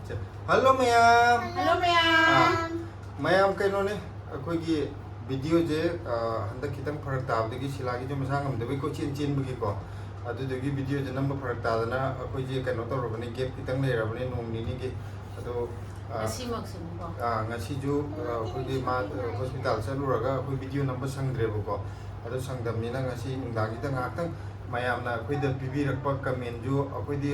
Hello ma'am. Hello ma'am. Ma'am कहीं अखोगी video जे हंदक खितंग फरक ताबदगी सिलागी जो मसांग हमदबे को चीन बगी को अदुदगी वीडियो जे नंबर फरक तादना अखोई जे कनो तौरबने गेप खितंग लेरबने नोंग निनी गे अदो ngasi ju अखोगी मा हॉस्पिटल चलुरगा अखोई वीडियो नंबर संगद्रेबको अदो संगदमनिना ngasi नुंदागी ता ngakhtang mayamna अखोई द पिबिरकपा कमेंट जो अखोई दि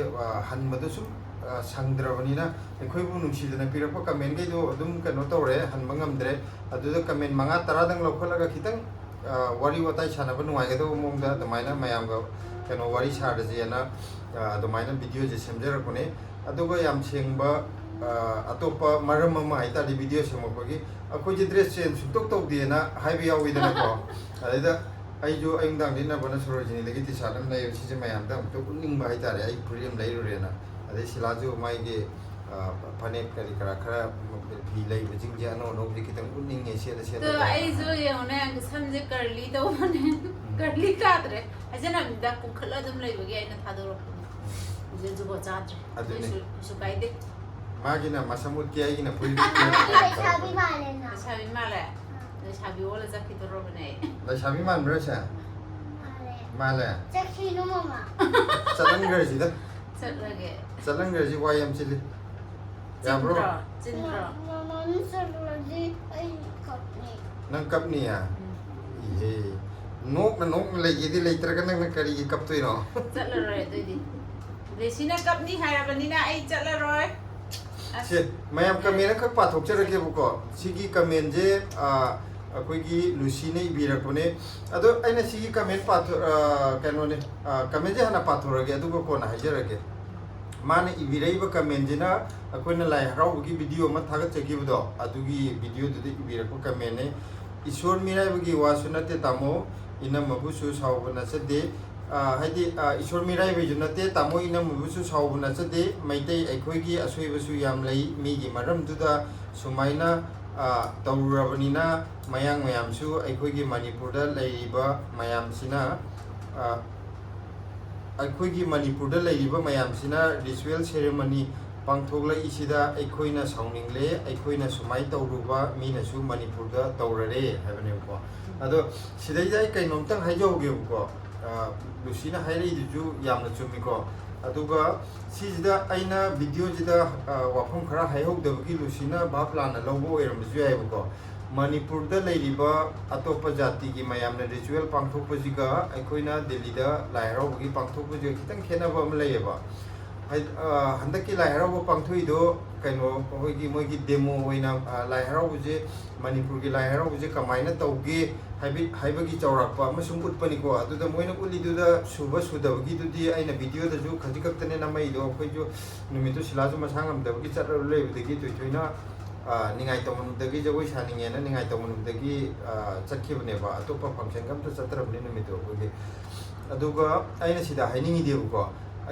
हनबदो सुम संगद्रबनिना अखोई बु नुंसीदना पिरकपा कमेंट गे जो अदुम कनो तौरे हनबा ngamdre अदुदा कमेंट मंगा तरादंग लौखलगा खितंग वारी वताई सानबा नुंगाइगदो मोंगदा दमाइना मयामगा कनो वारी सारजेना दमाइना वीडियो जे सेमजरकने अदुगा याम सेंगबा अतोपा मरम अमा हाइतादि वीडियो सेमकबगी अखोई जे ड्रेस चेंज सुतोक तौदेना हाइबि याविदना को अदैदा आई जो अइंगदांग दिना बना सरोजिनी लगी तिसालम नै सिजे मयामदा तो उनिंगबा हाइतारे आई प्रियम लैरुरेना अदै सिलाजु माइगे फनेक करी करा खरा भी लै बजिंग जे अनो नो खितंग उनिंगे से तो आई जो ये होने समझे करली तो होने करली कादरे अजन हम दा कुखला दम लैबगी आइना थादोरो जे जुगो चाद्रे अदुने सुकाइदे मागिना मसमुत के आइगिना पुरी शाबी माले शाबी ओला जाकी तो रोबने शाबी मान ब्रसा माले जाकी नो मामा चलन गर्जिदा चलगे चलन गर्जि वायम चिली या ब्रो चिंद्रा मामा चलगे आई कपनी नंग कपनी या ये नोक लेगिदि लेत्रगा नंग करी कपतोइनो चलरोय दुदी देसिना कपनी हायबनिना आई चलरोय से मैम कमेंट खक पाथोकचरके बुको सिगी कमेंट जे अखोगी लुसी ने इबिरकने अदो अइना सिगी कमेंट पाथो कनोने कमेंट जे हना पाथोरगे अदुगो कोना हाइजरगे माने इबिरैबा कमेंट जेना अखोइना लाई हराउबगी वीडियो मा थागतचगिबदो अदुगी वीडियो दुदि इबिरको कमेंट ने ईश्वर मिराइबगी वासु नते तामो इनमबुसु सावबना सदे हाइदि ईश्वर मिराइबजु नते तामो इनमबुसु सावबना सदे मैतै अखोइगी असोइबसु याम लै मीगी मरमदुदा सुमाइना तौरबनिना मयांग मयामसु अखोइगी मणिपुरदा लैरिबा मयामसिना अखोइगी मणिपुरदा लैरिबा मयामसिना रिचुअल सेरेमनी पांथोगला इसिदा अखोइना साउनिंगले अखोइना सुमाइ तौरुबा मीनसु मणिपुरदा तौररे हाबनेको अदो सिदैजाय कैनोमतंग हाइजौगेबको लुसीना हाइरैदुजु यामना चुमिको अदुगा सिजिदा आइना वीडियो जिदा वाफम खरा हाइहौदबगी लुसीना भापलाना लौबो ओइरमजु याइबको मणिपुरदा लैरिबा अतोप जाति की मयामना रिचुअल पांथोकपजिगा अखोइना दिल्लीदा लाइहराउबगी पांथोकपजिगा खितंग खेनाबा अम लैयबा हंदकी लाइहराउबा पांथोइदो कैनो होइगी मोइगी डेमो ओइना लाइहराउबजे मणिपुर की लाइहराउबजे कमाइना तौगे हाइबगी चौराकपा अमसुम उटपनिको अदुदा मोइना उलिदुदा सुबा सुदबगी दुदि आइना वीडियो दजु खजिकक्तने नमैदो अखोइजु नुमितु सिलाजु मसांगमदबगी चरर लेबदगी तुइथुइना निगाई तौमनुदगी जगोइ सानिंगेना निगाई तौमनुदगी चटखिबनेबा अतोपा फंक्शन गमता चतरबने नुमितु अखोइगे अदुगा आइना सिदा हाइनिंगिदेबको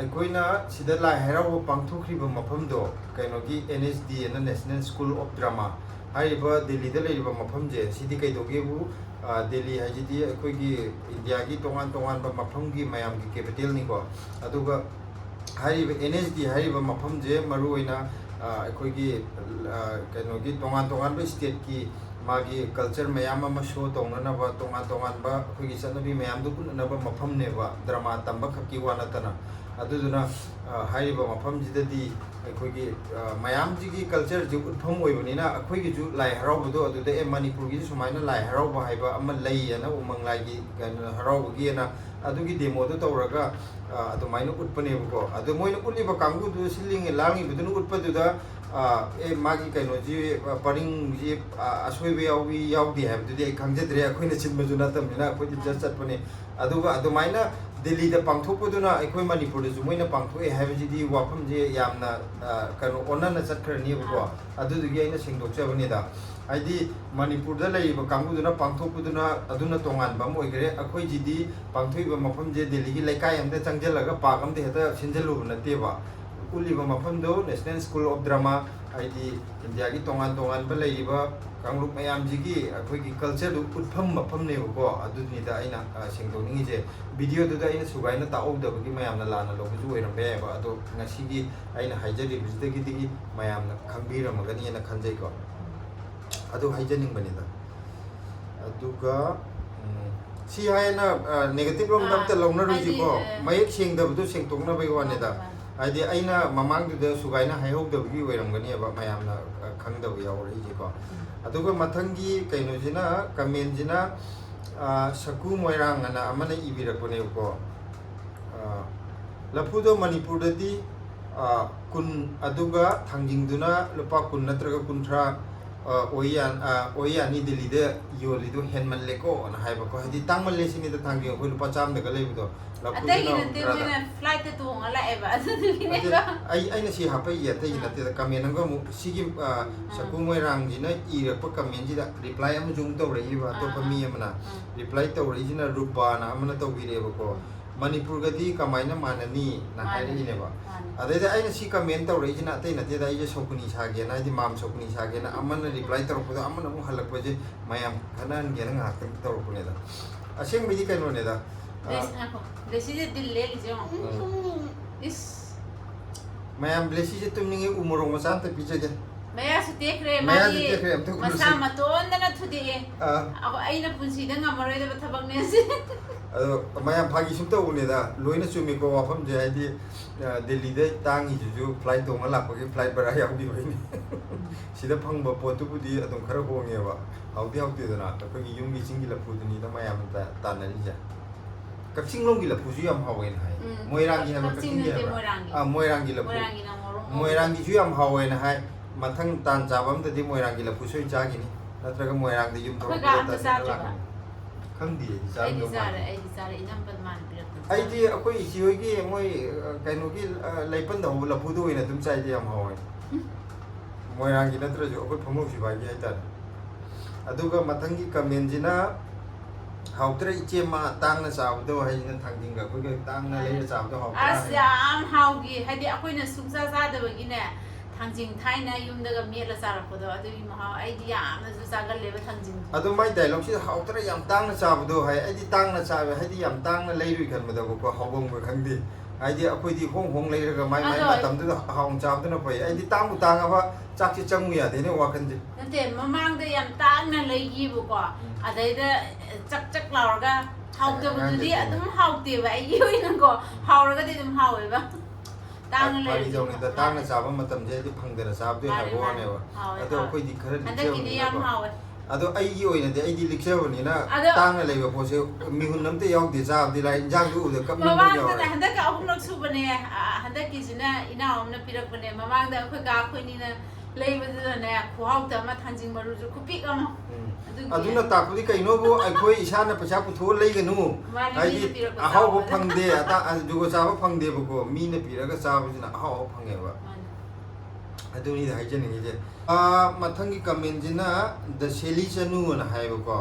अखोइना सिदा लाई हराउ पांथोखरिबा मफमदो कैनोगी NSD ना नेशनल स्कूल ऑफ ड्रामा हाइबा दिल्ली दा लेरिबा मफमजे सिदि कैदोगेबु दिल्ली हाइजिदि अखोइगी इंडिया की तोंगान तोंगान बा मफमगी मयाम की कैपिटल निको अदुगा हाइबा NSD हाइबा मफमजे मरुइना अखोइगी कैनोगी तोंगान तोंगान बा स्टेट की मागी कल्चर मयाम अमा शो तौननबा तोंगान तोंगान बा अखोइगी सनबी मयाम दु पुननबा मफमनेबा ड्रामा तंबा खकी वानतना अदुदुना हाइबा मफमजिददी अखोइगी मयामजिगी कल्चर जि उठम ओइबनिना अखोइगी जु लाई हराउबदो अदुदे ए मणिपुरगी सुमाइना लाई हराउबा हाइबा अमा लैयना उमंग लाइगी हराउबगीना अदुगी डेमोदो तौरगा अदुमाइना उटपनेबको अदु मोइना उलिबा कांगुदु सिलिंग लांगिबदुनु उटपदुदा ए मागी कैनोजी परिंगजी असोइबे याउबी याउदी हाइबदुदि आई खंगजद्रे अखोइना चिनबजु नतमनिना अखोइदि जस्ट चटपने अदुगा अदुमाइना दिल्ली दा पांथोकपदुना अखोइ मणिपुर दजु मोइना पांथोए हाइबजिदि वाफमजे यामना कनो ओनना चटखरनिबको अदुदुगी आइना सेंगदोकचबनिदा हाइदि मणिपुर दा लैबा कांगुदुना पांथोकपदुना अदुना तोंगान बम ओइगरे अखोइ जिदि पांथोइबा मफमजे दिल्ली की लैकाय अमदे चंगजलगा पागमदे हेता सिनजलुब नतेबा उलिबा मफमदो नेशनल स्कूल ऑफ ड्रामा ꯍꯥꯏꯗꯤ ꯏꯟꯗꯤꯌꯥꯒꯤ ꯇꯣꯉꯥꯟ ꯇꯣꯉꯥꯟꯕ ꯂꯩꯔꯤꯕ ꯀꯥꯡꯂꯨꯞ ꯃꯌꯥꯝꯁꯤꯒꯤ ꯑꯩꯈꯣꯏꯒꯤ ꯀꯜꯆꯔꯗꯨ ꯎꯠꯐꯝ ꯃꯐꯝꯅꯦꯕꯀꯣ ꯑꯗꯨꯅꯤꯗ ꯑꯩꯅ ꯁꯦꯡꯗꯣꯛꯅꯤꯡꯉꯤꯁꯦ ꯚꯤꯗꯤꯑꯣꯗꯨꯗ ꯑꯩꯅ ꯁꯨꯒꯥꯏꯅ ꯇꯥꯛꯍꯧꯗꯕꯒꯤ ꯃꯌꯥꯝꯅ ꯂꯥꯟꯅ ꯂꯧꯕꯁꯨ ꯑꯣꯏꯔꯝꯕ ꯌꯥꯏꯕ ꯑꯗꯣ ꯉꯁꯤꯒꯤ ꯑꯩꯅ ꯍꯥꯏꯖꯔꯤꯕꯁꯤꯗꯒꯤꯗꯤ ꯃꯌꯥꯝꯅ ꯈꯪꯕꯤꯔꯝꯃꯒꯅꯤꯅ ꯈꯟꯖꯩꯀꯣ ꯑꯗꯨ ꯍꯥꯏꯖꯅꯤꯡꯕꯅꯤꯗ ꯑꯗꯨꯒ ꯁꯤ ꯍꯥꯏꯅ ꯅꯦꯒꯦꯇꯤꯚ ꯔꯣꯝꯗ ꯑꯝꯇ ꯂꯧꯅꯔꯣꯏꯁꯤꯀꯣ ꯃꯌꯦꯛ ꯁꯦꯡꯗꯕꯗꯨ ꯁꯦꯡꯇꯣꯛꯅꯕꯒꯤ ꯋꯥꯅꯤꯗ ꯍꯥꯏꯗꯤ ꯑꯩꯅ ꯃꯃꯥꯡꯗꯨꯗ ꯁꯨꯒꯥꯏꯅ ꯍꯥꯏꯍꯧꯗꯕꯒꯤ ꯑꯣꯏꯔꯝꯒꯅꯦꯕ ꯃꯌꯥꯝꯅ ꯈꯪꯗꯕ ꯌꯥꯎꯔꯛꯏꯁꯦꯀꯣ ꯑꯗꯨꯒ ꯃꯊꯪꯒꯤ ꯀꯩꯅꯣꯁꯤꯅ ꯀꯃꯦꯟꯁꯤꯅ ꯁꯀꯨ ꯃꯣꯏꯔꯥꯡ ꯑꯅ ꯑꯃꯅ ꯏꯕꯤꯔꯛꯄꯅꯦꯕꯀꯣ ꯂꯐꯨꯗꯣ ꯃꯅꯤꯄꯨꯔꯗꯗꯤ ꯀꯨꯟ ꯑꯗꯨꯒ ꯊꯥꯡꯖꯤꯡꯗꯨꯅ ꯂꯨꯄꯥ 10 ꯅꯠꯇ꯭ꯔꯒ 30 ꯑꯣꯏ ꯌꯥꯅꯤ ꯗꯦꯜꯂꯤꯗ ꯌꯣꯜꯂꯤꯗꯣ ꯍꯦꯟꯃꯜꯂꯦꯀꯣ ꯅ ꯍꯥꯏꯕꯀꯣ ꯍꯥꯏꯗꯤ ꯇꯥꯡꯃꯜꯂꯦ ꯁꯤꯅꯤꯗ ꯊꯥꯡꯖꯤꯡ ꯑꯩꯈꯣꯏ ꯂꯨꯄꯥ 100ꯗꯒ ꯂꯩꯕꯗꯣ ꯑꯇꯩꯒꯤ ꯅꯠꯇꯦ ꯃꯣꯏꯅ ꯐ꯭ꯂꯥꯏꯠꯇ ꯇꯣꯡꯉ ꯂꯥꯛꯑꯦꯕ ꯑꯗꯨꯗꯨꯒꯤꯅꯦꯕ ꯑꯩꯅ ꯁꯤ ꯍꯥꯞꯄꯛꯏ ꯑꯇꯩꯒꯤ ꯅꯠꯇꯦꯗ ꯀꯃꯦꯟ ꯑꯃꯒ ꯑꯃꯨꯛ ꯁꯤꯒꯤ ꯁꯀꯨ ꯃꯣꯏꯔꯥꯡꯁꯤꯅ ꯏꯔꯛꯄ ꯀꯃꯦꯟꯁꯤꯗ ꯔꯤꯄ꯭ꯂꯥꯏ ꯑꯃꯁꯨ ꯑꯃꯨꯛ ꯇꯧꯔꯛꯏꯕ ꯑꯇꯣꯞꯄ ꯃꯤ ꯑꯃꯅ ꯔꯤꯄ꯭ꯂꯥꯏ ꯇꯧꯔꯛꯏꯁꯤꯅ ꯔꯨꯄꯥꯅ ꯑꯃꯅ ꯇꯧꯕꯤꯔꯛꯑꯦꯕꯀோ ꯃꯅꯤꯄꯨꯔꯒꯗꯤ ꯀꯃꯥꯏꯅ ꯃꯥꯟꯅꯅꯤ ꯅ ꯍꯥꯏꯔꯛꯏꯅꯦꯕ ꯑꯗꯩꯗ ꯑꯩꯅ ꯁꯤ ꯀꯃꯦꯟ ꯇꯧꯔꯛꯏꯁꯤꯅ ꯑꯇꯩ ꯅꯠꯇꯦꯗ ꯑꯩꯁꯦ ꯁꯧꯀꯨꯅꯤ ꯁꯥꯒꯦꯅ ꯍꯥꯏꯗꯤ ꯃꯥꯝ ꯁꯧꯀꯨꯅꯤ ꯁꯥꯒꯦꯅ ꯑꯃꯅ ꯔꯤꯄ꯭ꯂꯥꯏ ꯇꯧꯔꯛꯄꯗꯣ ꯑꯃꯅ ꯑꯃꯨꯛ ꯍꯜꯂꯛꯄꯁꯦ ꯃꯌꯥꯝ ꯈꯟꯅꯍꯟꯒꯦꯅ ꯉꯥꯏꯍꯥꯛꯇꯪ ꯇꯧꯔꯛꯄꯅꯦꯗ ꯑꯁꯦꯡꯕꯗꯤ ꯀꯩꯅꯣꯅꯦꯗ ꯗꯦꯁꯤꯁꯦ ꯗꯤꯜ ꯂꯦꯜꯂꯤꯁꯦ ꯌꯦꯡꯉꯣ ꯏꯁ ꯃꯌꯥꯝ ꯕ꯭ꯂꯦꯁꯤꯁꯦ ꯇꯨꯝꯅꯤꯡꯉꯤ ꯎ ꯃꯣꯔꯣꯛ ꯃꯆꯥ ꯑꯝꯇ ꯄꯤꯖꯒꯦ ꯃꯌꯥꯁꯨ ꯇꯦꯛꯈ꯭ꯔꯦ ꯃꯌꯥꯁꯨ ꯃꯥꯗꯤ ꯇꯦꯛꯈ꯭ꯔꯦ ꯑꯝꯇ ꯃꯁꯥ ꯃꯇꯣꯟꯗꯅ ꯊꯨꯗꯦꯛꯑꯦ ꯑꯩꯅ ꯄꯨꯟꯁꯤꯗ ꯉꯝꯃꯔꯣꯏꯗꯕ ꯊꯕꯛꯅꯦ ꯑꯁꯤ ꯑꯗꯣ ꯃꯌꯥꯝ ꯐꯥꯒꯤ ꯁꯨꯝ ꯇꯧꯕꯅꯤꯗ ꯂꯣꯏꯅ ꯆꯨꯝꯃꯤꯀꯣ ꯋꯥꯐꯝꯁꯦ ꯍꯥꯏꯗꯤ ꯗꯦꯜꯂꯤꯗ ꯇꯥꯡꯉꯤꯁꯤꯁꯨ ꯐ꯭ꯂꯥꯏꯠ ꯇꯣꯡꯉ ꯂꯥꯛꯄꯒꯤ ꯐ꯭ꯂꯥꯏꯠ ꯕꯔꯥ ꯌꯥꯎꯈꯤꯕꯩꯅꯤ ꯁꯤꯗ ꯐꯪꯕ ꯄꯣꯠꯇꯨꯕꯨꯗꯤ ꯑꯗꯨꯝ ꯈꯔ ꯍꯣꯡꯉꯦꯕ ꯍꯥꯎꯇꯦꯗꯅ ꯑꯩꯈꯣꯏꯒꯤ ꯌꯨꯝꯒꯤ ꯆꯤꯡꯒꯤ ꯂꯐꯨꯗꯨꯅꯤꯗ ꯃꯌꯥꯝꯅ ꯇꯥꯟꯅꯔꯤꯁꯦ ꯀꯛꯆꯤꯡꯂꯣꯝꯒꯤ ꯂꯐꯨꯁꯨ ꯌꯥꯝ ꯍꯥꯎꯋꯦꯅ ꯍꯥꯏ ꯃꯣꯏꯔꯥꯡꯒꯤ ꯍꯥꯏꯕ ꯀꯛꯆꯤꯡꯒꯤ ꯍꯥꯏꯕ ꯃꯣꯏꯔꯥꯡꯒꯤ ꯂꯐꯨ ꯃꯣꯏꯔꯥꯡꯒꯤꯁꯨ ꯌꯥꯝ ꯍꯥꯎꯋꯦꯅ ꯍꯥꯏ ꯃꯊꯪ ꯇꯥꯟ ꯆꯥꯕ ꯑꯃꯗꯗꯤ ꯃꯣꯏꯔꯥꯡꯒꯤ ꯂꯐꯨ ꯁꯣꯏ ꯆꯥꯈꯤꯅꯤ ꯅꯠꯇ꯭ꯔꯒ ꯃꯣꯏꯔꯥꯡꯗ ꯌꯨꯝ ꯊꯣꯛꯂꯛꯄꯗ ꯂꯥꯛꯀꯅꯤ ꯈꯪꯗꯦ ꯑꯩꯗꯤ ꯑꯩꯈꯣꯏ ꯏꯆꯦꯍꯣꯏꯒꯤ ꯃꯣꯏ ꯀꯩꯅꯣꯒꯤ ꯂꯩꯄꯟꯗ ꯍꯧꯕ ꯂꯐꯨꯗꯣ ꯑꯣꯏꯅ ꯑꯗꯨꯝ ꯆꯥꯏꯗꯤ ꯌꯥꯝ ꯍꯥꯎꯋꯦ ꯃꯣꯏꯔꯥꯡꯒꯤ ꯅꯠꯇ꯭ꯔꯁꯨ ꯑꯩꯈꯣꯏ ꯐꯃꯨ ꯁꯤꯕꯥꯏꯒꯤ ꯍꯥꯏꯇꯥꯔꯦ ꯑꯗꯨꯒ ꯃꯊꯪꯒꯤ ꯀꯃꯦꯟꯁꯤꯅ ꯍꯥꯎꯇ꯭ꯔ ꯏꯆꯦꯃ ꯇꯥꯡꯅ ꯆꯥꯕꯗꯣ ꯍꯥꯏꯁꯤꯅ ꯊꯥꯡꯖꯤꯡꯒ ꯑꯩꯈꯣꯏꯒ ꯇꯥꯡꯅ ꯂꯩꯔ ꯆꯥꯕꯗꯣ ꯍꯥꯎꯇ꯭ꯔꯥ ꯑꯁ ꯌꯥꯝ ꯍꯥꯎꯈꯤ ꯍꯥꯏꯗꯤ ꯑꯩꯈꯣꯏꯅ ꯁꯨꯡꯆꯥ ꯆꯥꯗꯕꯒꯤꯅꯦ ꯊꯥꯡꯖꯤꯡ ꯊꯥꯏꯅ ꯌꯨꯝꯗꯒ ꯃꯦꯠꯂ ꯆꯥꯔꯛꯄꯗꯣ ꯑꯗꯨꯒꯤ ꯃꯍꯥꯎ ꯑꯩꯗꯤ ꯌꯥꯝꯅꯁꯨ ꯆꯥꯒꯜꯂꯦꯕ ꯊꯥꯡꯖꯤꯡ ꯑꯗꯣ ꯃꯥꯏ ꯗꯥꯏꯂꯣꯛꯁꯤꯗ ꯍꯥꯎꯇ꯭ꯔ ꯌꯥꯝ ꯇꯥꯡꯅ ꯆꯥꯕꯗꯣ ꯍꯥꯏ ꯑꯩꯗꯤ ꯇꯥꯡꯅ ꯆꯥꯕ ꯍꯥꯏꯗꯤ ꯌꯥꯝ ꯇꯥꯡꯅ ꯂꯩꯔꯨꯏ ꯈꯟꯕꯗꯕꯀꯣ ꯍꯥꯎꯐꯝꯒ ꯈꯪꯗꯦ ꯍꯥꯏꯗꯤ ꯑꯩꯈꯣꯏꯗꯤ ꯍꯣꯡ ꯂꯩꯔꯒ ꯃꯥꯏ ꯃꯇꯝꯗꯨꯗ ꯍꯥꯎꯅ ꯆꯥꯕꯗꯨꯅ ꯐꯩ ꯑꯩꯗꯤ ꯇꯥꯡꯕꯨ ꯇꯥꯡꯉꯕ ꯆꯥꯛꯁꯤ ꯆꯪꯉꯨ ꯌꯥꯗꯦꯅꯦ ꯋꯥꯈꯟꯁꯦ ꯅꯠꯇꯦ ꯃꯃꯥꯡꯗ ꯌꯥꯝ ꯇꯥꯡꯅ ꯂꯩꯈꯤꯕꯀꯣ ꯑꯗꯩꯗ ꯆꯛ ꯂꯥꯎꯔꯒ ꯍꯥꯎꯇꯕꯗꯨꯗꯤ ꯑꯗꯨꯝ ꯍꯥꯎꯇꯦꯕ ꯑꯩꯒꯤ ꯑꯣꯏꯅꯀꯣ ꯍꯥꯎꯔꯒꯗꯤ ꯑꯗꯨꯝ ꯍꯥꯎꯋꯦꯕ ꯇꯥꯡꯅ ꯂꯩꯔꯤꯗꯧꯅꯤꯗ ꯇꯥꯡꯅ ꯆꯥꯕ ꯃꯇꯝꯁꯦ ꯍꯥꯏꯗꯤ ꯐꯪꯗꯅ ꯆꯥꯕꯗꯣ ꯍꯥꯏꯕ ꯋꯥꯅꯦꯕ ꯑꯗꯣ ꯑꯩꯈꯣꯏꯗꯤ ꯈꯔ ꯂꯤꯛꯆꯕꯅꯤꯅꯀꯣ ꯑꯗꯣ ꯑꯩꯒꯤ ꯑꯣꯏꯅꯗꯤ ꯑꯩꯗꯤ ꯂꯤꯛꯆꯕꯅꯤꯅ ꯇꯥꯡꯅ ꯂꯩꯕ ꯄꯣꯠꯁꯦ ꯃꯤꯍꯨꯟ ꯑꯝꯇ ꯌꯥꯎꯗꯦ ꯆꯥꯕꯗꯤ ꯂꯥꯏ ꯏꯟꯖꯥꯡꯗꯨ ꯎꯕꯗ ꯀꯞꯅꯤꯡꯕ ꯌꯥꯎꯔꯦ ꯍꯟꯗꯛꯀ 3ꯔꯛ ꯁꯨꯕꯅꯦ ꯍꯟꯗꯛꯀꯤꯁꯤꯅ ꯏꯅꯥꯎ ꯑꯃꯅ ꯄꯤꯔꯛꯄꯅꯦ ꯃꯃꯥꯡꯗ ꯑꯩꯈꯣꯏ ꯀꯥ ꯑꯩꯈꯣꯏꯅꯤꯅ ꯂꯩꯕꯗꯨꯗꯅꯦ ꯈꯨꯍꯥꯎꯇ ꯑꯃ ꯊꯥꯡꯖꯤꯡ ꯃꯔꯨꯁꯨ ꯈꯨꯄꯤꯛ ꯑꯃ ꯑꯗꯨꯅ ꯇꯥꯛꯄꯗꯤ ꯀꯩꯅꯣꯕꯨ ꯑꯩꯈꯣꯏ ꯏꯁꯥꯅ ꯄꯩꯁꯥ ꯄꯨꯊꯣꯛꯑ ꯂꯩꯒꯅꯨ ꯍꯥꯏꯗꯤ ꯑꯍꯥꯎꯕ ꯐꯪꯗꯦ ꯖꯨꯒꯣꯠ ꯆꯥꯕ ꯐꯪꯗꯦꯕꯀꯣ ꯃꯤꯅ ꯄꯤꯔꯒ ꯆꯥꯕꯁꯤꯅ ꯑꯍꯥꯎꯕ ꯐꯪꯉꯦꯕ ꯑꯗꯨꯅꯤꯗ ꯍꯥꯏꯖꯅꯤꯡꯉꯤꯁꯦ ꯃꯊꯪꯒꯤ ꯀꯃꯦꯟꯁꯤꯅ ꯗ ꯁꯦꯂꯤ ꯆꯅꯨꯅ ꯍꯥꯏꯕꯀꯣ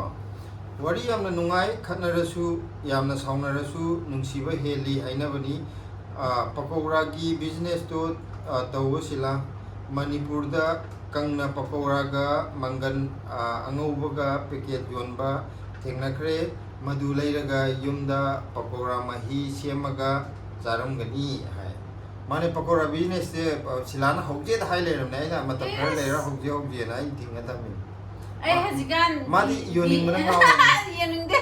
ꯋꯥꯔꯤ ꯌꯥꯝꯅ ꯅꯨꯡꯉꯥꯏ ꯈꯠꯅꯔꯁꯨ ꯌꯥꯝꯅ ꯁꯥꯎꯅꯔꯁꯨ ꯅꯨꯡꯁꯤꯕ ꯍꯦꯜꯂꯤ ꯍꯥꯏꯅꯕꯅꯤ ꯄꯀꯧꯔꯥꯒꯤ ꯕꯤꯖꯤꯅꯦꯁꯇꯣ ꯇꯧꯕꯁꯤꯂ ꯃꯅꯤꯄꯨꯔꯗ ꯀꯪꯅ ꯄꯀꯧꯔꯥꯒ ꯃꯪꯒꯟ ꯑꯉꯧꯕꯒ ꯄꯦꯀꯦꯠ ꯌꯣꯟꯕ ꯊꯦꯡꯅꯈ꯭ꯔꯦ ꯃꯗꯨ ꯂꯩꯔꯒ ꯌꯨꯝꯗ ꯄꯀꯧꯔꯥ ꯃꯍꯤ ꯁꯦꯝꯃꯒ ꯆꯥꯔꯝꯒꯅꯤ ꯍꯥꯏ माने पकोड़ा बिजनेस से सिलाना हौजेद हाई ले रमने आइना मतलब घर ले रहा हौजे ना इन थिंग था मिन ai hajigan मादी योनिंग मन गाव yoning de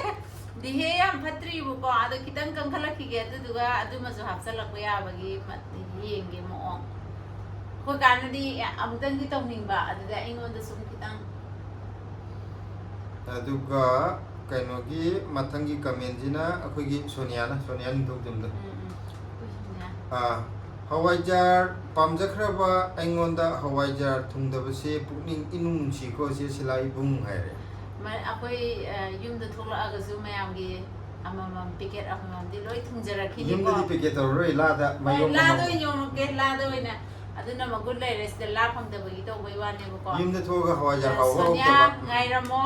dihe yam phatri bu ko adu kitang kang khala ki ge duga adu ma ju hapsalak ya bagi mat yenge mo ko kan di amtang di tawning ba adu da ingon da sum kitang aduga kainogi mathangi comment jina akogi sonia ni thok jum da हवाईजार पामजख्रबा ऐंगोंदा हवाईजार थुंगदबसे पुकनिंग इनुंग नुंसीको से सिलाई बुंग हायरे मैं अकोई युमद थोलआगसु मयामगी अममम packet अममम दि लोई थुंजरखिनि युमद दि packet तौरोय लादा मयोम लादो योमके लादोइना अदुना मगुल लेरेस ला फंगदबगी तौबई वानेबको युमद थोगा हवाईजार हावा Sonia ngairamo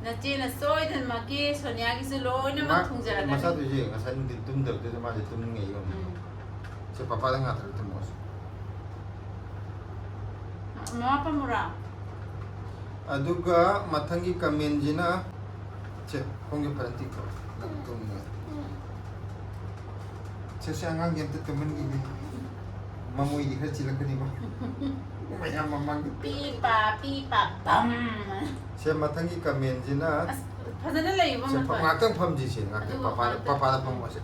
नचेना सोइदन मकी Sonia गिसु लोइना मा थुंजरखिनि मसा तुजे ngasa ning tumdabde माजे तुमंगे यो से पापा दंगा तर तुमोस Mama pamura. Aduga mathangi comment jina che khongge paranti ko tum che se angang yente tumen gi mamui di khar chilakani ma mayam mamang Pipa bam. se mathangi comment jina Fazana lay ba se man. ngakang pham ji se ngakang papa da pham se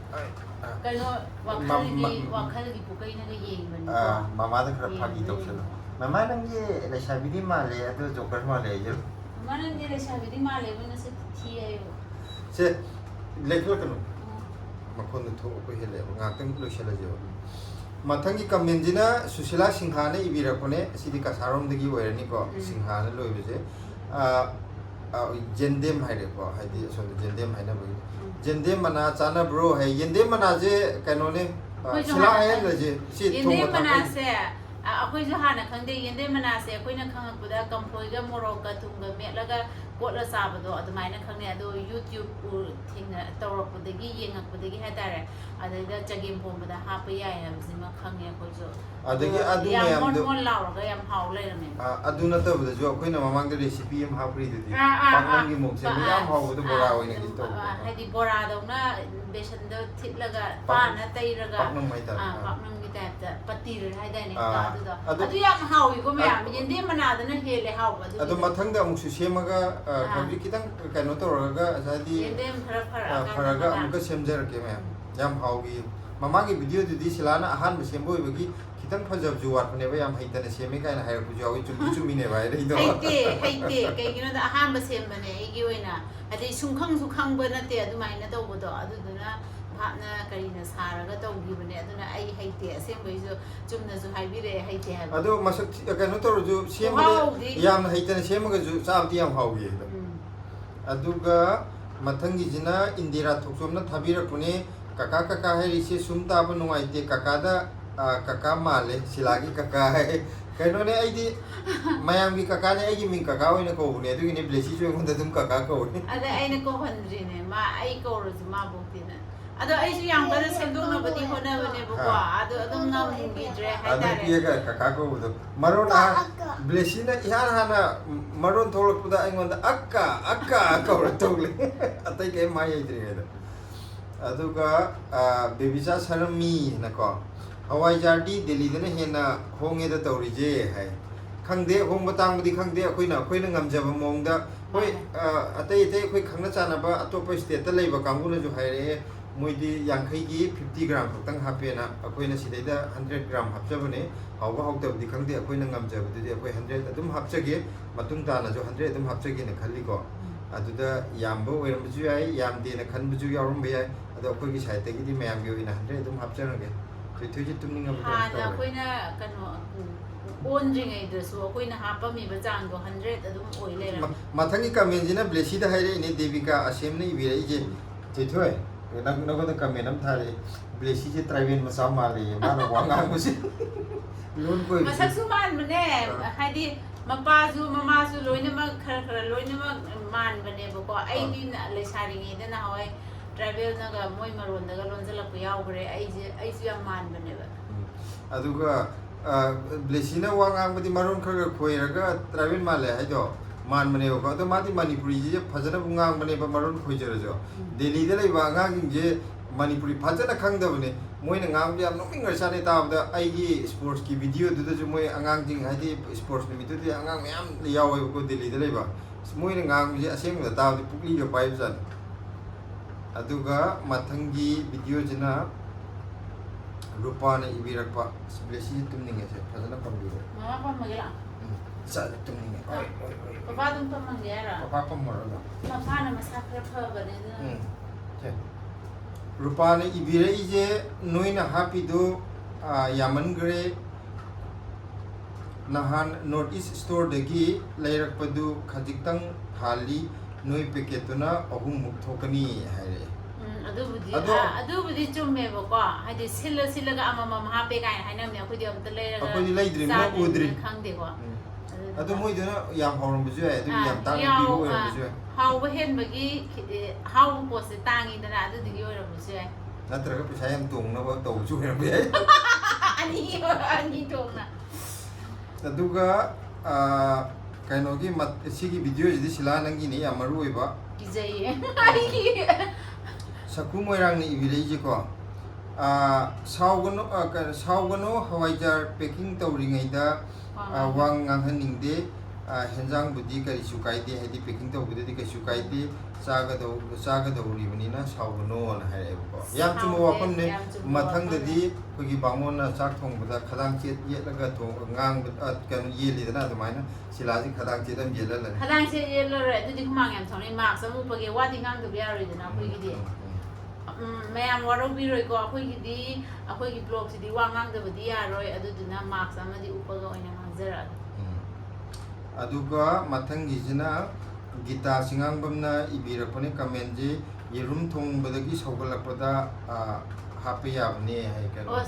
Kano wakhalgi pukai na ga yeng mama da khar phagi tok se mama nang ye la shabidi ma le adu joker ma le je Mana ni le shabidi ma le bana se thi ayo. se lekla kanu makon tho ko hele ngakang lo shala je mathangi comment jina susila singha ne ibira kone sidi ka sarom dagi oirani ko singha ne loibe je jendem haire ko haidi so jendem haina bagi jendem mana chana bro hai jendem mana je kanone sila hai le je si Yende mana se akhoi jo hana khangde yende mana se akhoi na khangakpuda kamphoi ga morok ga thunga metlaga kotla sabado adumaina khangne ado YouTube thingna tawrapudagi yengakpudagi hatare adada chagem pombada hapa yai hamsima khangye akhoi jo adagi adu yam mayam do mon lauraga yam haw leirame adu na tabda jo akhoi na mamang de recipe am hapri de pakang gi mok se yam haw do bora oina gi to hadi bora do na besan do thitlaga pa na tairaga paknam mai ta paknam gi tapta patir haidane adu yam hawi ko mayam yende mana dana hele haw adu mathang da amuk su semaga kabri kitang kaino to raga asadi yende faraga amuk semjar ke me yam hawgi mamagi video du di silana ahan sembo bagi kitang phajab juwat ne ba yam haitana semi kaina hayar ku jawi chumi ne ba re do haite kai gino da ahan sembane igi oina adi sungkhang bana te adu maina to bodo adu duna bhapna karina saraga tawgibane aduna ai haite asembaisu chumnasu haibire haite ha ado masak kaino to ju semba yam haitana semaga ju sabti yam hawgi aduga mathangi jina indira thokchomna thabira kune kaka hai risi sumta ba nungai te kaka da kaka male silagi kaka hai kaino ne ai di mayam gi kaka ne ai gi min kaka oina ko ne du ni blesi jo ngonda dum kaka ko ne ada aina ko handri ne ma ai ko ro ma boktina ada ai su yang kada sendok na bati hona bane bo ko ada adum na mungi dre hai ada piye ka kaka ko do maron a blesi na ihan hana maron tholok puda ai ngonda akka ko ro togle atai ke mai ai dre da aduga bebisa sarami na ko hawai jardi delhi da ne na honge da tawri je hai khangde hong batang budi khangde akoina ngamjaba mongda hoi atai akhoi khangna chana ba atopa state ta leiba kanguna ju haire moidi yangkhai gi 50 gram khotang hapena akoina sidaida 100 gram hapjabane hawba hawta budi khangde akoina ngamjaba dudi akoi 100 adum hapjage matung ta na jo 100 adum hapjage ne khalli ko aduda yamba oiram ju ai yamde na khan bu ju yarum be ai ado akoi gi site gi di mayam gi oina 100 adum hapjanage thoi ji tumning ngam ha na akoina kano onringai dasu akoina hapami ba jang do 100 adum oi leira mathangi comment jina blesi da haire ne devika asem ne ibira je thoi nang da comment am thare blesi je tribal ma sam male ma na wanga musi lon koi masak suman mane hadi mapazu mamazu loinama khara loinama man bane bako ai din lesari ngi da na hawai travel na ga moi maron daga lonjala ku yaw gre ai ju yam man bane ba aduga blesina wangang badi maron khara khoiraga travel male hai do man bane ko ado mati manipuri je phajana bungang bane ba maron khoijara jo delhi da lai ba ngang je manipuri phajana khangda bane moina ngam yam noming ngasane tabda ai gi sports ki video du da ju moi angang jing haidi sports ni tu angang yam yaw ko delhi da lai ba moina ngam je aseng da tabdi pukli ga pai jan aduga mathangi video jina rupa na ibirakpa blesi tumning ase phajana pambiro mama pa magila sa tumning oi papa dum pa mangyara papa pamara papa na masakra pha bane da rupa na ibira ije noina happy do yaman gre nahan notice store dagi leirakpadu khajiktang hali noi packetuna ahum muk thokani haire adubudi chumme bako hadi silaga amama hape kai hainamne akhoi di amta leiraga akhoi leidri mo udri khangde ko adu moi duna yam hawram buju ai adu yam tang bi ho ai buju haw ba hen bagi haw po se tangi dana adu digi ora buju ai natraga pisa yam tung na ba to ju ai bi ai ani tong na aduga ꯀꯩꯅꯣꯒꯤ ꯁꯤꯒꯤ ꯚꯤꯗꯤꯑꯣꯁꯤꯗꯤ ꯁꯤꯂꯥ ꯅꯪꯒꯤꯅꯤ ꯌꯥꯝ ꯃꯔꯨ ꯑꯣꯏꯕ ꯀꯤꯖꯩꯌꯦ ꯑꯩꯒꯤ ꯁꯈꯨ ꯃꯣꯏꯔꯥꯡꯅ ꯏꯕꯤꯔꯛꯏꯁꯦꯀꯣ ꯁꯥꯎꯒꯅꯣ ꯍꯋꯥꯏꯖꯥꯔ packing ꯇꯧꯔꯤꯉꯩꯗ ꯋꯥ ꯉꯥꯡꯍꯟꯅꯤꯡꯗꯦ ꯍꯦꯟꯖꯥꯡꯕꯨꯗꯤ ꯀꯔꯤꯁꯨ ꯀꯥꯏꯗꯦ ꯍꯥꯏꯗꯤ ꯄꯦꯛꯀꯤꯡ ꯇꯧꯕꯗꯗꯤ ꯀꯩꯁꯨ ꯀꯥꯏꯗꯦ ꯆꯥꯒꯗꯧꯔꯤꯕꯅꯤꯅ ꯁꯥꯎꯒꯅꯣꯅ ꯍꯥꯏꯔꯛꯑꯦꯕꯀꯣ ꯌꯥꯝ ꯆꯨꯝꯕ ꯋꯥꯐꯝꯅꯦ ꯃꯊꯪꯗꯗꯤ ꯑꯩꯈꯣꯏꯒꯤ ꯕꯥꯃꯣꯟꯅ ꯆꯥꯛ ꯊꯣꯡꯕꯗ ꯈꯗꯥꯡ ꯆꯦꯠ ꯌꯦꯠꯂꯒ ꯉꯥꯡꯕ ꯀꯩꯅꯣ ꯌꯦꯜꯂꯤꯗꯅ ꯑꯗꯨꯃꯥꯏꯅ ꯁꯤꯂꯥꯁꯤ ꯈꯗꯥꯡ ꯆꯦꯠ ꯑꯃ ꯌꯦꯜꯍꯜꯂꯅꯤ ꯈꯗꯥꯡ ꯆꯦꯠ ꯌꯦꯜꯂꯔꯣꯏ ꯑꯗꯨꯗꯤ ꯍꯨꯃꯥꯡ ꯌꯥꯝ ꯁꯧꯅꯩ ꯃꯥꯛꯁ ꯑꯃ ꯎꯞꯄꯒꯦ ꯋꯥꯗꯤ ꯉꯥꯡꯗꯕ ꯌꯥꯔꯣꯏꯗꯅ ꯑꯩꯈꯣꯏꯒꯤꯗꯤ ꯃꯌꯥꯝ ꯋꯥꯔꯧꯕꯤꯔꯣꯏꯀꯣ ꯑꯩꯈꯣꯏꯒꯤꯗꯤ ꯑꯩꯈꯣꯏꯒꯤ ꯕ꯭ꯂꯣꯒꯁꯤꯗꯤ ꯋꯥ ꯉꯥꯡꯗꯕꯗꯤ ꯌꯥꯔꯣꯏ ꯑꯗꯨꯗꯨꯅ ꯃꯥꯛꯁ ꯑꯃꯗꯤ ꯎꯞꯄꯒ ꯑꯣꯏꯅ ꯉꯥꯡꯖꯔꯛꯑꯒꯦ ꯑꯗꯨꯒ ꯃꯊꯪꯒꯤꯁꯤꯅ ꯒꯤꯇꯥ ꯁꯤꯡꯉꯥꯡꯕꯝꯅ ꯏꯕꯤꯔꯛꯄꯅꯦ ꯀꯃꯦꯟꯁꯤ ꯌꯦꯔꯨꯝ ꯊꯣꯡꯕꯗꯒꯤ ꯁꯧꯒꯠꯂꯛꯄꯗ ꯍꯥꯞꯄ ꯌꯥꯕꯅꯦ ꯍꯥꯏ ꯀꯩꯅꯣ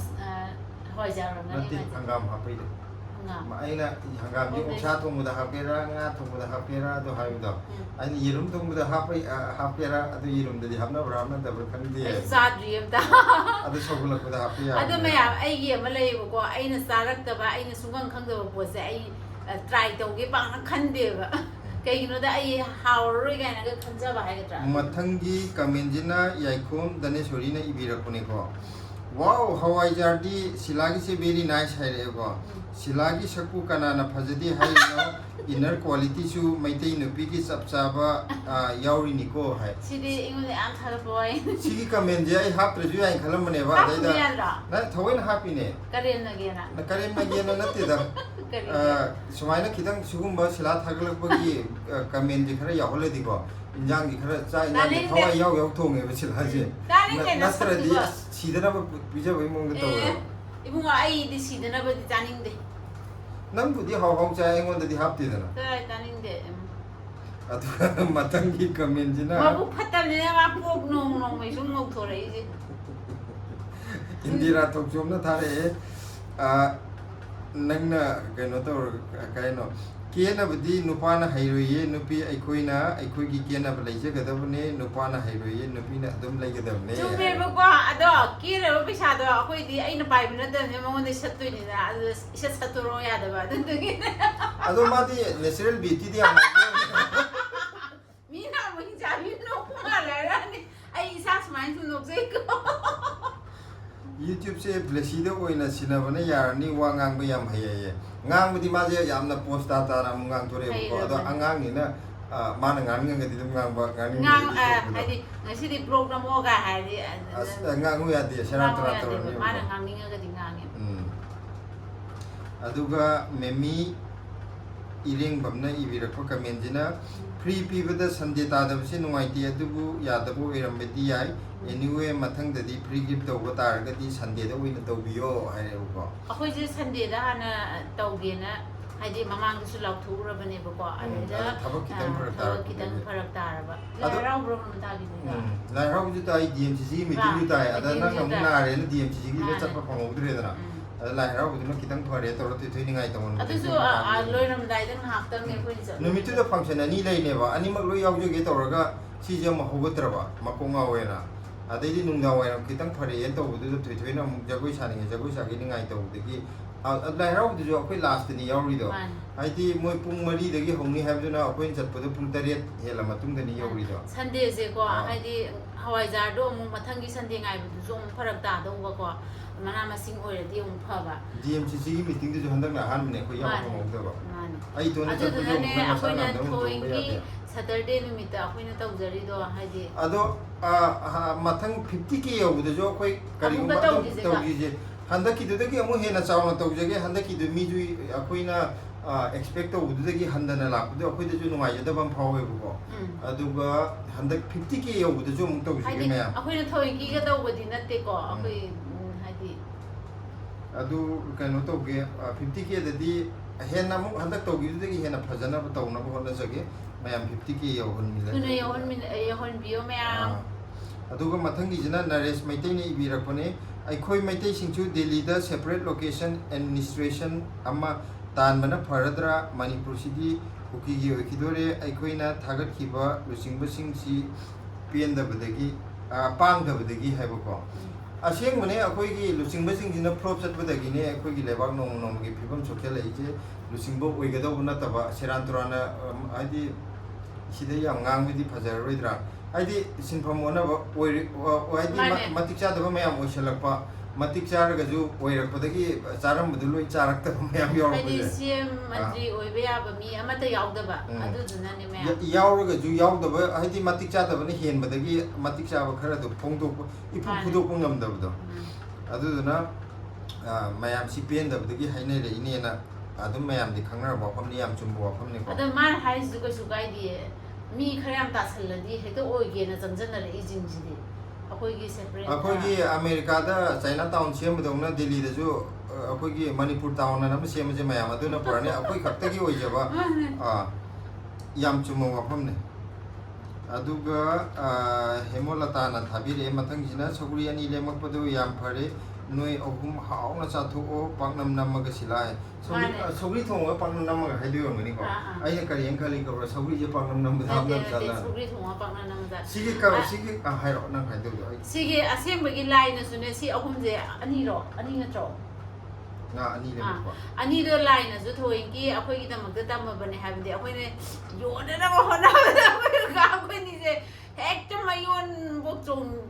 ꯍꯣꯏ ꯖꯥꯔꯝꯒꯅꯤ ꯅꯠꯇꯦ ꯍꯪꯒꯥꯝ ꯍꯥꯞꯄꯩꯗꯣ ꯍꯪꯒꯥꯝ ꯑꯩꯅ ꯍꯪꯒꯥꯝꯁꯤ ꯑꯣꯛꯁꯥ ꯊꯣꯡꯕꯗ ꯍꯥꯞꯀꯦꯔꯥ ꯉꯥ ꯊꯣꯡꯕꯗ ꯍꯥꯞꯀꯦꯔꯥ ꯑꯗꯨ ꯍꯥꯏꯕꯗꯣ ꯑꯩꯅ ꯌꯦꯔꯨꯝ ꯊꯣꯡꯕꯗ ꯍꯥꯞꯀꯦꯔꯥ ꯑꯗꯨ ꯌꯦꯔꯨꯝꯗꯗꯤ ꯍꯥꯞꯅꯕ꯭ꯔꯥ ꯍꯥꯞꯅꯗꯕ꯭ꯔꯥ ꯈꯪꯗꯦ ꯆꯥꯗ꯭ꯔꯤ ꯑꯝꯇ ꯑꯗꯨ ꯁꯧꯒꯠꯂꯛꯄꯗ ꯍꯥꯞꯄ ꯌꯥꯕꯅꯦ ꯑꯗꯨ ꯃꯌꯥꯝ ꯑꯩꯒꯤ ꯑꯃ ꯂꯩꯌꯦꯕꯀꯣ ꯑꯩꯅ ꯆꯥꯔꯛꯇꯕ ꯑꯩꯅ ꯁꯨꯡꯈꯪ ꯈꯪꯗꯕ ꯄꯣꯠꯁꯦ ꯑꯩ ꯇ꯭ꯔꯥꯏ ꯇꯧꯒꯦ ꯄꯥꯛꯅ ꯈꯟꯗꯦꯕ ꯀꯩꯒꯤꯅꯣꯗ ꯑꯩ ꯍꯥꯎꯔꯔꯣꯏ ꯀꯥꯏꯅꯒ ꯈꯟꯖꯕ ꯍꯥꯏꯒꯗ꯭ꯔꯥ ꯃꯊꯪꯒꯤ ꯀꯃꯦꯟꯁꯤꯅ ꯌꯥꯏꯈꯣꯝ ꯗꯅꯦꯁꯣꯔꯤꯅ ꯏꯕꯤꯔꯛꯄꯅꯦꯀꯣ ꯋꯥꯎ ꯍꯋꯥꯏꯖꯥꯔꯗꯤ ꯁꯤꯂꯥꯒꯤꯁꯦ ꯕꯦꯔꯤ ꯅꯥꯏꯁ ꯍꯥꯏꯔꯛꯑꯦꯀꯣ ꯁꯤꯂꯥꯒꯤ ꯁꯛꯄꯨ ꯀꯅꯥꯅ ꯐꯖꯗꯦ ꯍꯥꯏꯔꯤꯅꯣ ꯏꯟꯅꯔ ꯀ꯭ꯋꯥꯂꯤꯇꯤꯁꯨ ꯃꯩꯇꯩ ꯅꯨꯄꯤꯒꯤ ꯆꯞ ꯆꯥꯕ ꯌꯥꯎꯔꯤꯅꯤꯀꯣ ꯍꯥꯏ ꯁꯤꯗꯤ ꯑꯩꯉꯣꯟꯗ ꯌꯥꯝ ꯊꯥꯒꯠꯄ ꯋꯥꯏ ꯁꯤꯒꯤ ꯀꯃꯦꯟꯁꯦ ꯑꯩ ꯍꯥꯞꯇ꯭ꯔꯁꯨ ꯌꯥꯏ ꯈꯜꯂꯝꯕꯅꯦꯕ ꯑꯗꯩꯗ ꯊꯑꯣꯏꯅ ꯍꯥꯞꯄꯤꯅꯦ ꯀꯔꯦꯝꯅꯒꯦꯅ ꯀꯔꯦꯝꯅꯒꯦꯅ ꯅꯠꯇꯦꯗ ꯁꯨꯃꯥꯏꯅ खितंग सिगुम्बा सिला थागलकपगी कमेंट खरा यावलदिको इंजांग खरा चा इंजांग थवा याव याव थोंगे सिलाजे नत्रदि सिदना बिजबे मोंग तव इबुंगा आईदि सिदनाबदि जानिंदे नंबुदि हाव हाव चा एंगोंददि हाप्तिदना काय जानिंदे अदु मतंगी कमेंट जिना बाबू फतमने मा पोक नोंग नोंग मै सुम मोक थोरैजे इंदिरा तोकजोमना थारे नंगना कनो तो कनो केनबदी नुपाना हैरोये नुपी अखोइना अखोइगी केनब लैजगदबने नुपाना हैरोये नुपीना अदुम लैगदबने चुमेबको अदो केरब पैसादो अखोइदी अइना पाइब नदने मंगोंदे सत्तोइनिदा अदु इसे सत्तोरो यादबा अदुगी अदो मादी नेचुरल ब्यूटी दी आमा मीना महि जाबि नो मालारानी अइ इसा स्माइन सु नोकजेको YouTube से ब्लेसीदो ओइना सिनाबने यारनी वा ngang याम हैये ngang बदि माजे यामना पोस्ट ता ता ngang थोरे को अदो angang निना माना ngang ngadi dum ngang ba ngang हाइदि ngसिदि प्रोग्राम ओगा हाइदि ngang उ यादि सरा तरा तरा माना ngang निngगदि nganगे अदुगा meme इरेंग Bamna इबिरको कमेंजिना free पीबदा Sunday तादबसे नुवाइति अदुबु यादबु इरमबदि याय एनीवे मथंगददि फ्री गिफ्ट तौबा तारगदि संडे दा ओइना तौबियो हायरेबको अखोइ जे संडे दा हाना तौगेना हाइदि ममांगसु लाउथुरबनेबको अदुदा थबक कितन फरक तारबा लाइराउ ब्रोग्राम तागिदुगा लाइराउ जु ताइ डीएमसीसी मीटिंग जु ताइ अदना नमु नारेन डीएमसीसी गी चपा फंगौद्रेदना लाइराउ बुदुना कितन फरे तौर थुइनिंगाइ तमन अदुसु लोइरम दाइदन हाफ्तंग ने खोइ नुमितु दा फंक्शन अनि लैनेबा अनिमक लो याउजगे तौरगा सिजे म होगत्रबा मकोंगा वेना अदैदि नुंगा वायरम कितंग फरे ए तौबुदु थुइथुइना जगोइ सानिगे जगोइ सागे निंगाइ तौबुदगी लाइराउदुजु अखोइ लास्ट नि याउरिदो हाइदि मोय पुंग 3 दगी हौनि हाबजुना अखोइ चटपदु पुंग 8 हेला मतुंगदनि याउरिदो संडे जे को हाइदि हवाइजारदो मु मथंगी संडे गाइबुदु जो फरक तादौबको मना मसिंग ओइरदि उम फबा डीएमसीसी की मीटिंग दु हंदक हान मने खो याव फमौदबा आई तोने चटपदु मसाना थोइगी सैटरडे नुमित अखोइना तौजरिदो हाइदि अदो मथंग 50 के यौबुदजो अखोइ करिगुम तौगिजे हंदकिदुदगी अमु हेना चावना तौजगे हंदकिदु मिजु अखोइना एक्सपेक्ट तौबुदगी हंदना लापुदो अखोइदजु नुमाइजदबम फावेबको अदुगा हंदक 50 के यौबुदजो मु तौजगे मया अखोइना थोइगी ग तौबदि नतेको अखोइ हाइदि अदु कनो तौगे 50 के ददि हेना मु हंदक तौगिदुदगी हेना फजना तौना होनजगे मैम 50 के यौहनमिला तुने यौहन बियो मैम अदुगा मथंगिजना नरेश मैतैने इबिरकपने अखोइ मैतै सिंचु दिल्ली दा सेपरेट लोकेशन एडमिनिस्ट्रेशन अमा तानबना फरद्रा मणिपुर सिटी कुकीगी ओखिदोरे अखोइना थागतखिबा लुसिंगबसिंगसी पेंदबदगी पांगदबदगी हाइबको ꯑꯁꯦꯡꯕꯅꯦ ꯑꯩꯈꯣꯏꯒꯤ ꯂꯨꯆꯤꯡꯕꯁꯤꯡꯁꯤꯅ ꯐ꯭ꯂꯣꯞ ꯆꯠꯄꯗꯒꯤꯅꯦ ꯑꯩꯈꯣꯏꯒꯤ ꯂꯩꯕꯥꯛ ꯅꯣꯡꯃꯒꯤ ꯐꯤꯕꯝ ꯁꯣꯛꯆꯜꯂꯛꯏꯁꯦ ꯂꯨꯆꯤꯡꯕ ꯑꯣꯏꯒꯗꯧꯕ ꯅꯠꯇꯕ ꯁꯦꯔꯥꯟ ꯇꯨꯔꯥꯟꯅ ꯍꯥꯏꯗꯤ ꯁꯤꯗ ꯌꯥꯝ ꯉꯥꯡꯕꯗꯤ ꯐꯖꯔꯔꯣꯏꯗ꯭ꯔꯥ ꯍꯥꯏꯗꯤ ꯁꯤꯟꯐꯝ ꯑꯣꯟꯅꯕ ꯍꯥꯏꯗꯤ ꯃꯇꯤꯛ ꯆꯥꯗꯕ ꯃꯌꯥꯝ ꯑꯣꯏꯁꯜꯂꯛꯄ ꯃꯇꯤꯛ ꯆꯥꯔꯒꯁꯨ ꯑꯣꯏꯔꯛꯄꯗꯒꯤ ꯆꯥꯔꯝꯕꯗꯨ ꯂꯣꯏ ꯆꯥꯔꯛꯇꯕ ꯃꯌꯥꯝ ꯌꯥꯎꯔꯛꯄꯁꯦ ꯍꯥꯏꯗꯤ ꯁꯤएम ꯃꯟꯇ꯭ꯔꯤ ꯑꯣꯏꯕ ꯌꯥꯕ ꯃꯤ ꯑꯃꯠꯇ ꯌꯥꯎꯗꯕ ꯑꯗꯨꯗꯨꯅꯅꯦ ꯃꯌꯥꯝ ꯌꯥꯎꯔꯒꯁꯨ ꯌꯥꯎꯗꯕ ꯍꯥꯏꯗꯤ ꯃꯇꯤꯛ ꯆꯥꯗꯕꯅ ꯍꯦꯟꯕꯗꯒꯤ ꯃꯇꯤꯛ ꯆꯥꯕ ꯈꯔꯗꯣ ꯐꯣꯡꯗꯣꯛꯄ ꯐꯨꯗꯣꯛꯄ ꯉꯝꯗꯕꯗꯣ ꯑꯗꯨꯗꯨꯅ ꯃꯌꯥꯝꯁꯤ ꯄꯦꯟꯗꯕꯗꯒꯤ ꯍꯥꯏꯅꯔꯛꯏꯅꯦꯅ ꯑꯗꯨꯝ ꯃꯌꯥꯝꯗꯤ ꯈꯪꯅꯔꯕ ꯋꯥꯐꯝꯅꯤ ꯌꯥꯝ ꯆꯨꯝꯕ ꯋꯥꯐꯝꯅꯤꯀꯣ ꯑꯗꯣ ꯃꯥꯅ ꯍꯥꯏꯔꯤꯁꯤꯁꯨ ꯀꯩꯁꯨ ꯀꯥꯏꯗꯦ ꯃꯤ ꯈꯔ ꯌꯥꯝ ꯇꯥꯁꯜꯂꯗꯤ ꯍꯦꯛꯇ ꯑꯣꯏꯒꯦꯅ ꯆꯪꯁꯤꯟꯅꯔꯛꯏꯁꯤꯡꯁꯤꯗꯤ ꯑꯩꯈꯣꯏꯒꯤ ꯁꯦꯄꯔꯦꯠ ꯑꯩꯈꯣꯏꯒꯤ ꯑꯃꯦꯔꯤꯀꯥꯗ ꯆꯥꯏꯅꯥ ꯇꯥꯎꯟ ꯁꯦꯝꯕꯗꯧꯅ ꯗꯦꯜꯂꯤꯗꯁꯨ ꯑꯩꯈꯣꯏꯒꯤ ꯃꯅꯤꯄꯨꯔ ꯇꯥꯎꯟ ꯑꯅ ꯑꯃ ꯁꯦꯝꯕꯁꯦ ꯃꯌꯥꯝ ꯑꯗꯨꯅ ꯄꯨꯔꯥꯅꯤ ꯑꯩꯈꯣꯏ ꯈꯛꯇꯒꯤ ꯑꯣꯏꯖꯕ ꯌꯥꯝ ꯆꯨꯝꯕ ꯋꯥꯐꯝꯅꯤ ꯑꯗꯨꯒ ꯍꯦꯃꯣꯂꯇꯥꯅ ꯊꯥꯕꯤꯔꯛꯑꯦ ꯃꯊꯪꯁꯤꯅ ꯁꯧꯒ꯭ꯔꯤ 2 ꯂꯦꯝꯃꯛꯄꯗꯨ ꯌꯥꯝ ꯐꯔꯦ ꯅꯣꯏ ꯑꯍꯨꯝ ꯍꯥꯎꯅ ꯆꯥꯊꯣꯛꯑꯣ ꯄꯥꯛꯅꯝ ꯅꯝꯃꯒ ꯁꯤꯂꯥꯏ ꯁꯧꯒ꯭ꯔꯤ ꯊꯣꯡꯉꯒ ꯄꯥꯛꯅꯝ ꯅꯝꯃꯒ ꯍꯥꯏꯗꯣꯏꯔꯝꯒꯅꯤꯀꯣ ꯑꯩꯅ ꯀꯔꯤꯅ ꯈꯜꯂꯤ ꯀꯧꯕ꯭ꯔꯥ ꯁꯧꯒ꯭ꯔꯤꯁꯦ ꯄꯥꯛꯅꯝ ꯅꯝꯕꯗ ꯍꯥꯞꯅꯕ ꯁꯧꯒ꯭ꯔꯤ ꯊꯣꯡꯉ ꯄꯥꯛꯅꯝ ꯅꯝꯕꯗ ꯁꯤꯒꯤ ꯍꯥꯏꯔꯛꯑꯣ ꯅꯪ ꯍꯥꯏꯗꯣꯏꯗꯣ ꯁꯤꯒꯤ ꯑꯁꯦꯡꯕꯒꯤ ꯂꯥꯏꯅꯁꯨꯅꯦ ꯁꯤ ꯑꯍꯨꯝꯁꯦ ꯑꯅꯤ ꯅꯠꯇ꯭ꯔꯣ ꯉꯥ 2 ꯂꯦꯝꯃꯛꯄ ꯑꯅꯤꯗꯣ ꯂꯥꯏꯅꯁꯨ ꯊꯣꯏꯒꯤ ꯑꯩꯈꯣꯏꯒꯤꯗꯃꯛꯇ ꯇꯝꯃꯕꯅꯦ ꯍꯥꯏꯕꯗꯤ ꯑꯩꯈꯣꯏꯅ ꯌꯣꯟꯅꯅꯕ ꯍꯣꯠꯅꯕꯗ ꯑꯩꯈꯣꯏꯅꯤꯁꯦ ꯍꯦꯛꯇ ꯃꯌꯣꯟꯐꯧ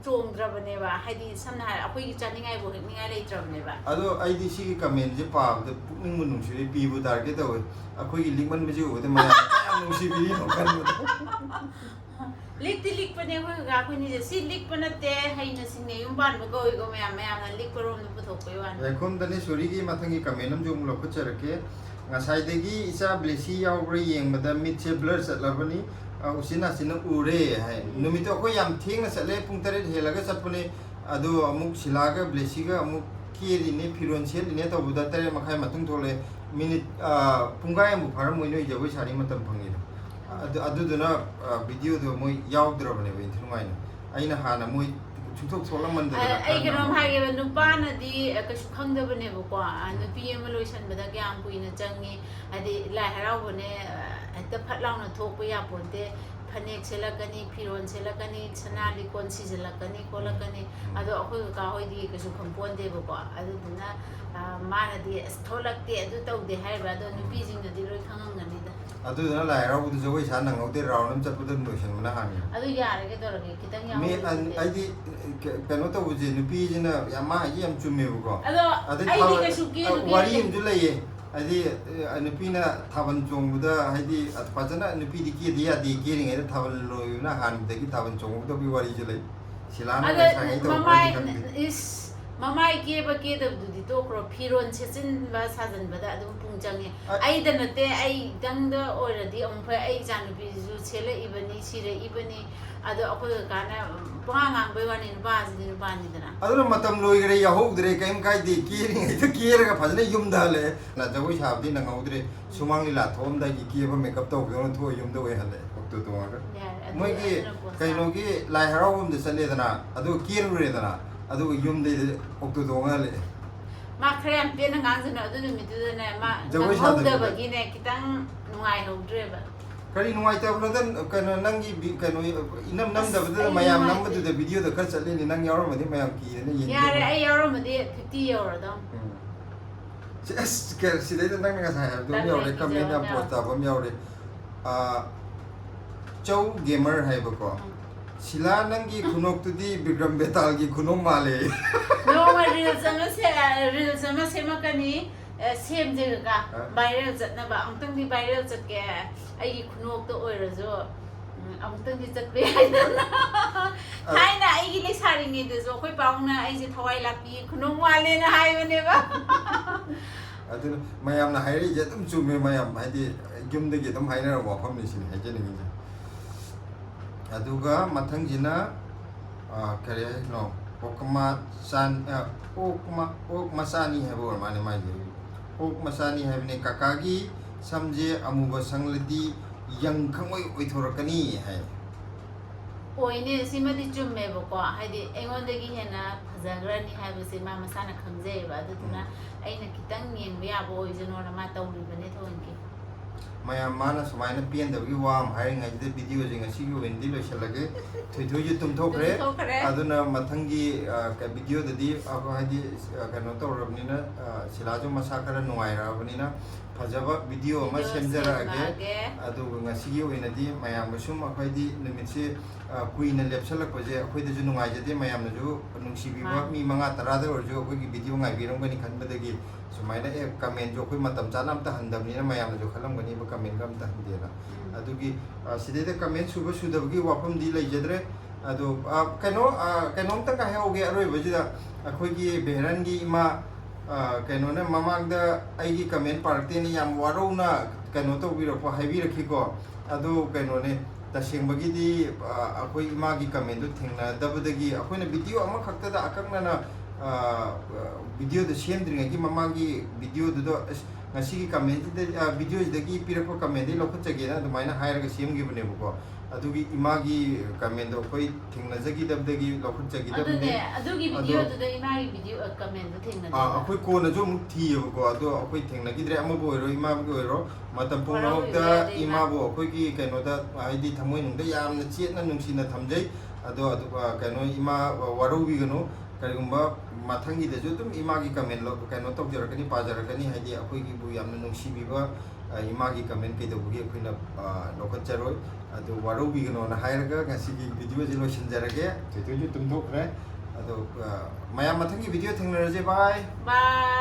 ꯆꯣꯡꯗ꯭ꯔꯕꯅꯦꯕ ꯍꯥꯏꯗꯤ ꯁꯝꯅ ꯍꯥꯏꯔ ꯑꯩꯈꯣꯏꯒꯤ ꯆꯥꯅꯤꯡꯉꯥꯏꯕꯨ ꯍꯦꯛꯅꯤꯡꯉꯥꯏ ꯂꯩꯇ꯭ꯔꯕꯅꯦꯕ ꯑꯗꯣ ꯑꯩꯗꯤ ꯁꯤꯒꯤ ꯀꯃꯦꯟꯁꯦ ꯄꯥꯕꯗ ꯄꯨꯛꯅꯤꯡꯕꯨ ꯅꯨꯡꯁꯤꯔꯤ ꯄꯤꯕꯨ ꯇꯥꯔꯒꯦ ꯇꯧꯋꯦ ꯑꯩꯈꯣꯏꯒꯤ ꯂꯤꯛꯃꯟꯕꯁꯤ ꯎꯕꯗ ꯃꯌꯥꯝ ꯌꯥꯝ ꯅꯨꯡꯁꯤꯕꯤꯔꯤꯅꯣ ꯈꯟꯕꯗ ꯂꯤꯛꯇꯤ ꯂꯤꯛꯄꯅꯦ ꯑꯩꯈꯣꯏꯅꯤꯁꯦ ꯁꯤ ꯂꯤꯛꯄ ꯅꯠꯇꯦ ꯍꯩꯅ ꯁꯤꯡꯅ ꯌꯨꯝ ꯄꯥꯟꯕ ꯀꯧꯏꯀꯣ ꯃꯌꯥꯝꯅ ꯂꯤꯛꯄꯔꯣꯝꯗ ꯄꯨꯊꯣꯛꯄꯩ ꯋꯥꯅꯤ ꯌꯥꯏꯈꯣꯝꯗꯅꯤ ꯁꯣꯔꯤꯒꯤ ꯃꯊꯪꯒꯤ ꯀꯃꯦꯟ ꯑꯃꯁꯨ ꯑꯃꯨꯛ ꯂꯧꯈꯠꯆꯔꯛꯀꯦ ꯉꯁꯥꯏꯗꯒꯤ ꯏꯆꯥ ꯕ꯭ꯂꯦꯁꯤ ꯌꯥꯎꯕ꯭ꯔꯥ ꯌꯦꯡꯕꯗ ꯃꯤꯠꯁꯦ ꯕ꯭ꯂꯔ ꯆꯠꯂꯕꯅꯤ ꯎꯆꯤꯟ ꯅꯥꯆꯤꯟꯅ ꯎꯔꯦ ꯍꯥꯏ ꯅꯨꯃꯤꯠꯇꯣ ꯑꯩꯈꯣই ꯌꯥꯝ ꯊꯦꯡꯅ ꯆꯠꯂꯦ ꯄꯨꯡ 7 ꯍꯦꯜꯂꯒ ꯆꯠꯄꯅꯦ ꯑꯗꯣ ꯑꯃꯨꯛ ꯁꯤꯂꯥꯒ ꯕ꯭ꯂꯦꯁꯤꯒ ꯑꯃꯨꯛ ꯀꯦꯔꯤꯅꯦ ꯐꯤꯔꯣꯟ ꯁꯦꯠꯂꯤꯅꯦ ꯇꯧꯕꯗ 3:30 ꯃꯇꯨꯡ ꯊꯣꯛꯂꯛꯑꯦ ꯃꯤꯅꯤꯠ ꯄꯨꯡꯈꯥꯏ ꯑꯃꯨꯛ ꯐꯥꯔꯝꯃꯣꯏ ꯅꯣꯏ ꯖꯒꯣꯏ ꯁꯥꯔꯤ ꯃꯇꯝ ꯐꯪꯉꯤꯗꯣ ꯑꯗꯨꯗꯨꯅ ꯚꯤꯗꯤꯑꯣꯗꯣ ꯃꯣꯏ ꯌꯥꯎꯗ꯭ꯔꯕꯅꯦꯕ ꯏꯟꯊꯤ ꯅꯨꯡꯉꯥꯏꯅ ꯑꯩꯅ ꯍꯥꯟꯅ ꯃꯣꯏ ꯁꯨꯡꯊꯣꯛ ꯊꯣꯛꯂꯝꯃꯟꯗꯗꯅ ꯑꯩ ꯀꯩꯅꯣꯝ ꯍꯥꯏꯒꯦꯕ ꯅꯨꯄꯥꯅꯗꯤ ꯀꯩꯁꯨ ꯈꯪꯗꯕꯅꯦꯕꯀꯣ ꯅꯨꯄꯤ ꯑꯃ ꯂꯣꯏꯁꯟꯕꯗ ꯀꯌꯥꯝ ꯀꯨꯏꯅ ꯆꯪꯉꯤ ꯍꯥꯏꯗꯤ ꯂꯥꯏ ꯍꯔꯥꯎꯕꯅꯦ ꯍꯦꯛꯇ ꯐꯠ लाउना थोꯛꯄ यापोन्ते फनेक सेलकनी फिरोन सेलकनी सना लिकोन सिजलकनी खोलकनी अदो अखोय का होइदी कछु खंपोन्देबको अदुदुना मानदी स्थोलक्ते अदु तौदे हाइबा अदो नुपी जिंगदि लोय खंगंगनीदा अदुदुना लाई राउबुदु जगोय सा नंगौदे राउंड अम चतपुदु लोइसनमना हानि अदु यारगे तोरगे खितंग याव मे आइदी कनो तौबुजे नुपी जिना यामा आइदी यम चुमेबको अदो आइदी कछु के वारी अमजु लइये आइदी नुपीना थाबन चोंगबुदा आइदी फजना नुपीदि के दिया दि गेरिंग आइदा थाबन लोयना हानदगी थाबन चोंगबुदा बि वारी जलै सिलाना साइ तो इस ममाई केब केदबदुदि तोक्रो फिरोन सेचिनबा साजनबदा अदुम पुंगजंगे आइदा नते आइ दंगदा ओरदि अमफय आइ जानुबिजु छेले इबनी सिरे इबनी अदो अखोय काना पांगांगबय वानी नुबाजि नुबानिदना अदुना मतम लोइगरे याहोगदरे कैम काइदि केरिंग आइदा केरगा फजने युमदाले ना जगोय साबदि नंगौदरे सुमांगलि लाथोमदागि केबा मेकअप तौगदोन थो युमदा ओइहले ओक्तो तोंगा मोइगि कैनोगि लाई हरावम दे चलेदना अदु केरुरेदना अदु युमदे ओक्तो तोंगाले मा खरेम पेन ngang अदु नुमिदुदने मा जगोय कितंग नुंगाइ हौद्रेबा करी नुंगाइतबनोदन कैनो नंगी कैनो इनम नमदबदु मयाम नमबदु वीडियो द खर चलेनि नंग यावरमदि मयाम कीने यें यारे आई यावरमदि 50 यावरदम एस के सिदैद नंग नगा साय दो यावरे कमेंट या पोस्ट ताबम यावरे चौ गेमर हाइबको सिला नंगी खुनोक्तुदि विक्रम बेताल की खुनोम माले नो रील समसे मकनी सेम जेगा वायरल जतनबा अमतंगदि वायरल जतके आई खुनोक्तो ओइरजो अमतंगदि जतबे हाइदना हाइना आइगी लेसारिङे दजो खोइ पाउना आइजे थवाइ लापि खुनोम वाले न हाइबनेबा अदु मयाम ना हाइरि जे तुम चुमे मयाम हाइदि युमदगी तुम हाइना वाफम निसिन हाइजेनिङे अदुगा मथंजिना करे नो ओकमा सान ओक मसानी है बोर माने माइजे ओक मसानी है ने काकागी समजे अमुबा संगलदी यंग खंगोय ओइथोरकनी है ओइने सिमदि चुम्मेबको हाइदि एंगोंदगी हेना फजग्रनी हाइबसे मा मसाना खंगजेबा अदुना अइना खितंग येंबे याबो ओइजनोना मा तौरिबने थोंके mayam mana sumaina pian da wa am hiring ai de video jing asi gi wendi lo shalage thoi ju tum thokre aduna mathangi ka video da di abo hadi kano to robnina silaju masakara nuai rabnina fajaba video ma semjara age adu ngasi gi oina di mayam sum akhoi di nimitse kuina lepsalak paje akhoi de ju nungai jade mayam na ju nungsi bi ba mi manga tara da orjo akhoi gi video ngai birong gani khan badagi sumaina e comment jo akhoi matam chanam ta handamnina mayam na ju khalam gani ba comment gam ta handela adugi sidede comment suba sudabgi wafam di lai jadre adu kainom ta ka heoge aroi bajida akhoi gi behran gi ima kaino na mamang da aigi comment parte ni yam waro na kaino to biro po heavy rakhi ko adu kaino ne tasing bagi di akoi ima gi comment du thengna dabadagi akoi na video ama khakta da akakna na video da shame dringa gi mamang gi video du do ngasi gi comment da video da gi pira ko comment di lokho chage na du maina hair ga shame gi bune ko adugi imagi comment do koi thingna jagi dabdagi lokho chagi dabne adugi video da imagi video comment da thingna akoi ko na jo mu thi ko adu akoi thingna gi dre amabo ro ima gi ro matam pungno da ima bo akoi gi kaino da aidi thamoi nung da yamna chetna nungsina thamjai adu kaino ima waro bi gano karigumba mathangi da jo tum imagi comment lo kaino tok jarakani pajarakani haidi akoi gi bu yamna nungsi bi ba imagi comment ke do gi khina lokho charoi adu waro bi gano na hairaga ngasi gi video je lo shinjarage to tum thokre adu mayam mathangi video thengnaraje bye bye